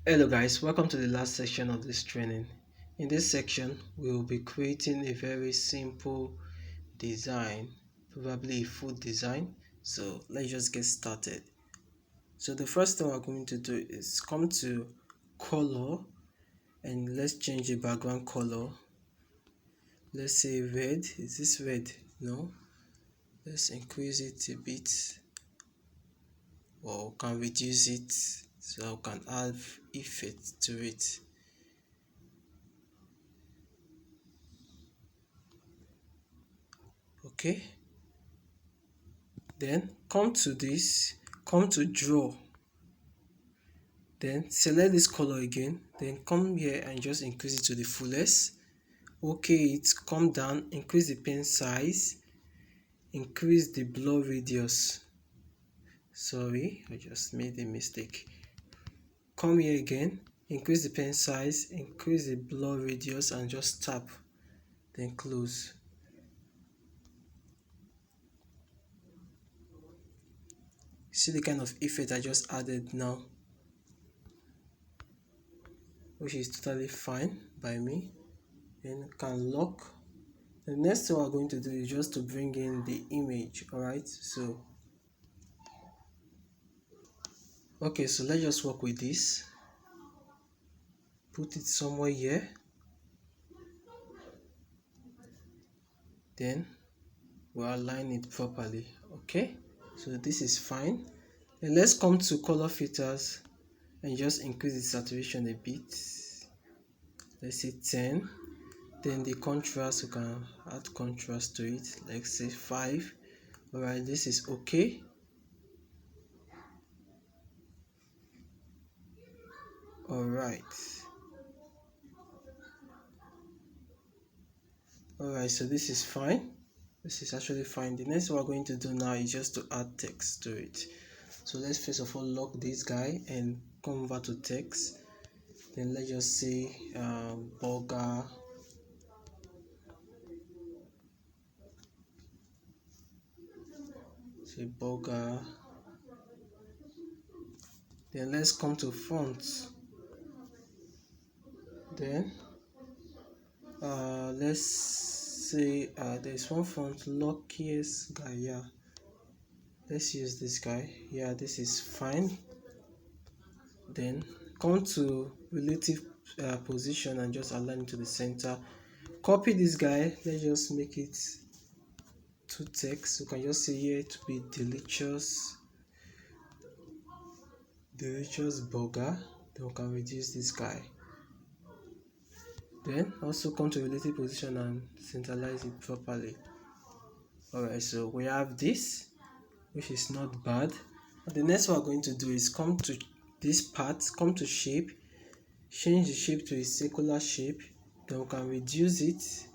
Hello guys, welcome to the last section of this training. In this section, we will be creating a very simple design, probably a food design. So let's just get started. So the first thing we're going to do is come to color and let's change the background color. Let's say red. Is this red? No. Let's increase it a bit or can reduce it so I can add effect to it. Okay, then come to this, come to draw, then select this color again, then come here and just increase it to the fullest. Okay, it's come down, increase the pen size, increase the blur radius. Sorry, I just made a mistake. Come here again, increase the pen size, increase the blur radius and just tap, then close. See the kind of effect I just added now, which is totally fine by me. Then can lock. The next thing we're going to do is just to bring in the image. Alright, so okay, so let's just work with this. Put it somewhere here, then we'll align it properly. Okay, so this is fine. Then let's come to color filters and just increase the saturation a bit. Let's say 10. Then the contrast, we can add contrast to it, like say 5. Alright, this is okay. Alright, so this is fine. This is actually fine. The next we're going to do now is just to add text to it. So let's first of all lock this guy and come over to text. Then let's just say burger. Say burger. Then let's come to font. Then let's say there's one font, luckiest guy. Yeah, let's use this guy. Yeah, this is fine. Then come to relative position and just align it to the center. Copy this guy. Let's just make it two text. You can just say here to be delicious burger. Then we can reduce this guy. Then also come to relative position and centralize it properly. Alright, so we have this, which is not bad. And the next one we're going to do is come to this part, come to shape, change the shape to a circular shape. Then we can reduce it.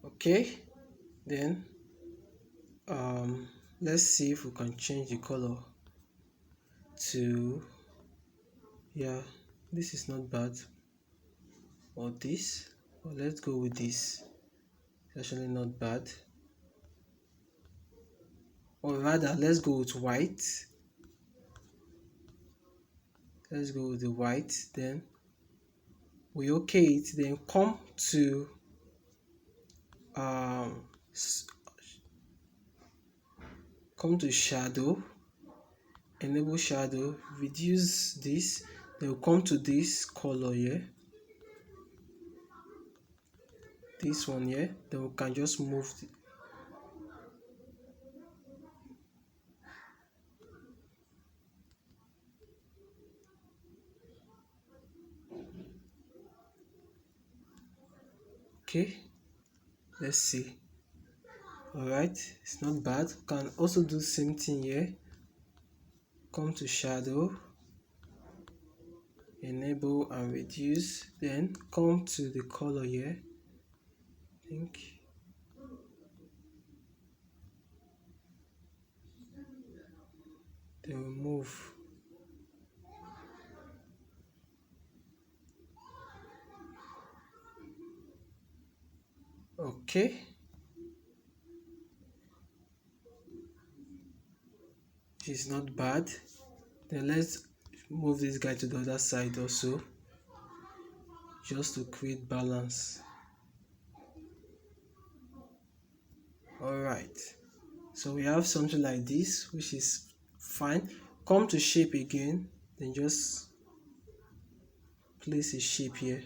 Okay, then let's see if we can change the color to, yeah, this is not bad, or this, or let's go with this. It's actually not bad, or rather let's go with white. Let's go with the white. Then we okay it, then come to shadow, enable shadow, reduce this. Then we'll come to this color here, this one here. Then we can just move okay, let's see. Alright, it's not bad. Can also do the same thing here. Come to shadow, enable and reduce, then come to the color here. I think then we move. Okay, which is not bad. Then let's move this guy to the other side also, just to create balance. Alright, so we have something like this, which is fine. Come to shape again, then just place a shape here.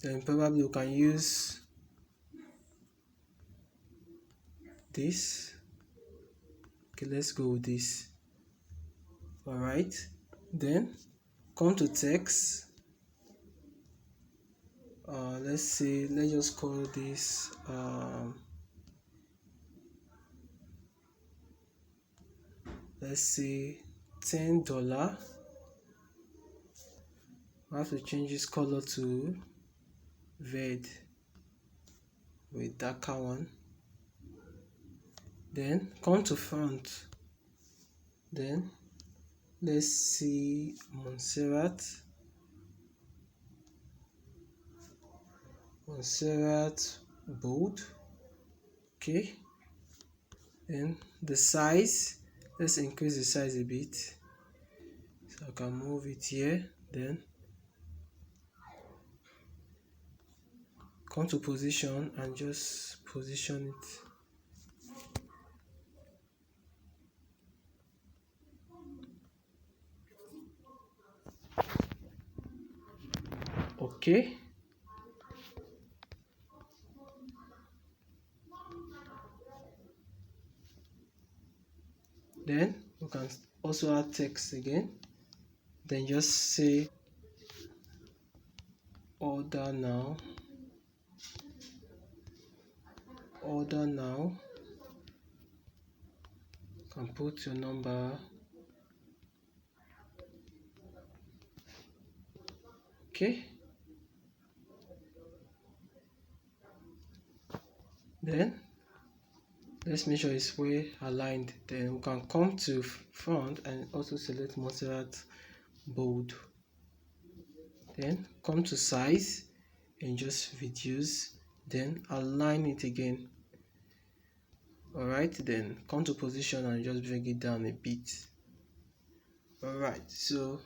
Then probably we can use this. Okay, let's go with this. Alright, then come to text. Let's just call this let's say $10. I have to change this color to red with darker one. Then come to font. Then let's see Montserrat bold. Okay, then the size, let's increase the size a bit so I can move it here. Then come to position and just position it. Okay, then we can also add text again. Then just say order now. You can put your number. Okay, then let's make sure it's well aligned. Then we can come to front and also select Montserrat bold. Then come to size and just reduce, then align it again. Alright, then come to position and just bring it down a bit. Alright, so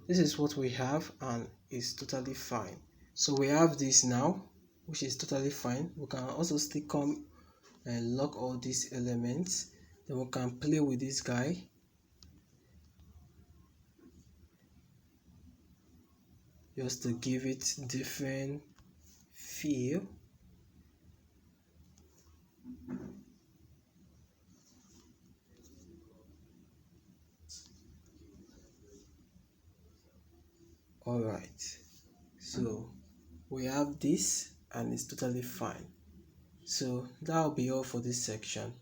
this is what we have and it's totally fine. So we have this now, which is totally fine. We can also still come and lock all these elements. Then we can play with this guy. Just to give it different feel. Alright, so we have this and it's totally fine. So that'll be all for this section.